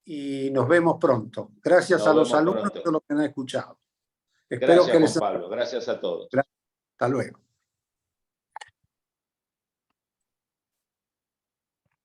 [SPEAKER 2] y nos vemos pronto. Gracias a
[SPEAKER 1] Nos
[SPEAKER 2] los
[SPEAKER 1] vemos
[SPEAKER 2] alumnos y a
[SPEAKER 1] pronto.
[SPEAKER 2] los que han escuchado. Espero
[SPEAKER 1] Gracias,
[SPEAKER 2] que les...
[SPEAKER 1] Juan Pablo. Gracias a todos.
[SPEAKER 2] Hasta luego.